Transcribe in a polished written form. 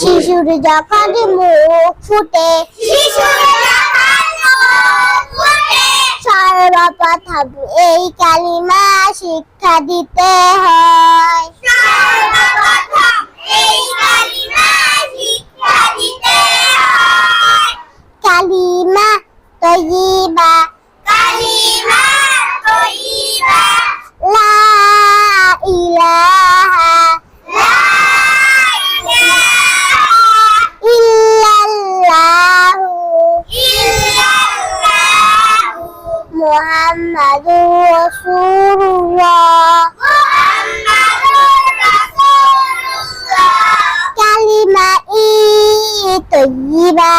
শিশুর যখন মুখ ফুটে সর্বপ্রথম এই কালিমা শিক্ষা দিতে হয়। কালিমা তয়্যিবা লা ইলাহা ইল্লাল্লাহু মুহাম্মাদুর রাসূলুল্লাহ। কালিমা তয়্যিবা